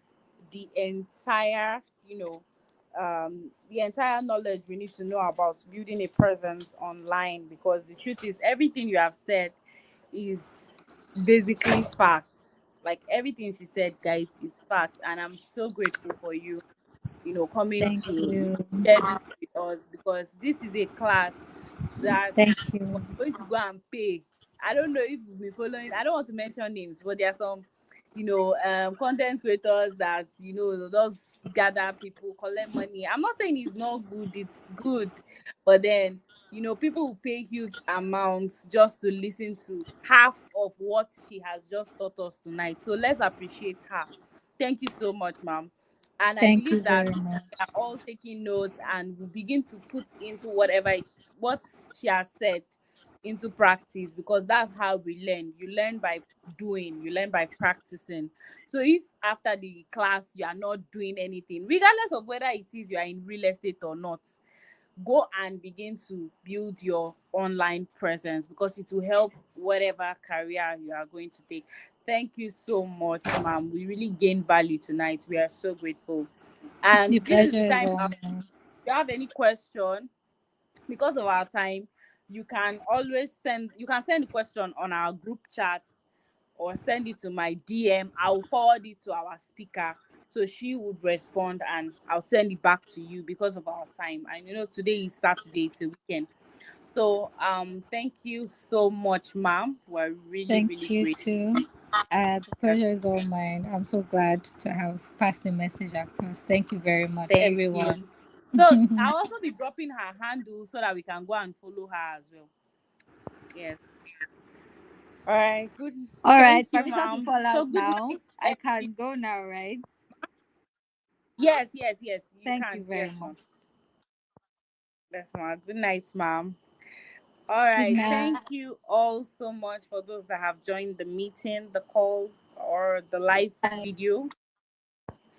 the entire, the entire knowledge we need to know about building a presence online, because the truth is everything you have said is basically facts. Like everything she said, guys, is facts. And I'm so grateful for you, coming Thank to you. share this with us, because this is a class that Thank we're you. going to go and pay. I don't know if you've been following, I don't want to mention names, but there are some, content creators that, those gather people, collect money. I'm not saying it's not good, it's good. But then, people will pay huge amounts just to listen to half of what she has just taught us tonight. So let's appreciate her. Thank you so much, ma'am. And I Thank you believe that very much. we are all taking notes and we begin to put into what she has said into practice, because that's how we learn. You learn by doing, you learn by practicing. So if after the class you are not doing anything, regardless of whether it is you are in real estate or not, go and begin to build your online presence, because it will help whatever career you are going to take. Thank you so much, ma'am. We really gained value tonight. We are so grateful. The And this is the pleasure is time. all If mine. you have any question, because of our time, you can always send the question on our group chat, or send it to my DM. I'll forward it to our speaker, so she would respond, and I'll send it back to you, because of our time. And today is Saturday, it's a weekend. So thank you so much, ma'am. We're really, Thank really you great. too. The pleasure is all mine. I'm so glad to have passed the message across. Thank you very much, Thank you. everyone. So All I'll also be dropping her handle so that we can go and follow her as well. Yes. All right. Good. right, Thank you, permission to ma'am. fall So out good now. night, I everybody. can go now, right? Yes, yes, yes. You Thank you can. very Yes, much. ma'am. Yes, ma'am. Good night, ma'am. All Good right. night. Thank you all so much for those that have joined the meeting, the call, or the live Bye. video.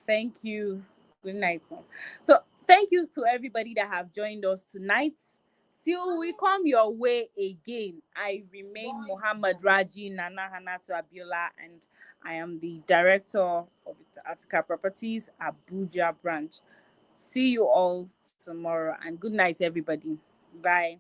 Thank you. Good night, ma'am. So thank you to everybody that have joined us tonight. Till we come your way again, I remain Muhammad Raji Nana Hanatu Abiola, and I am the director of the Africa Properties Abuja branch. See you all tomorrow, and good night, everybody. Bye.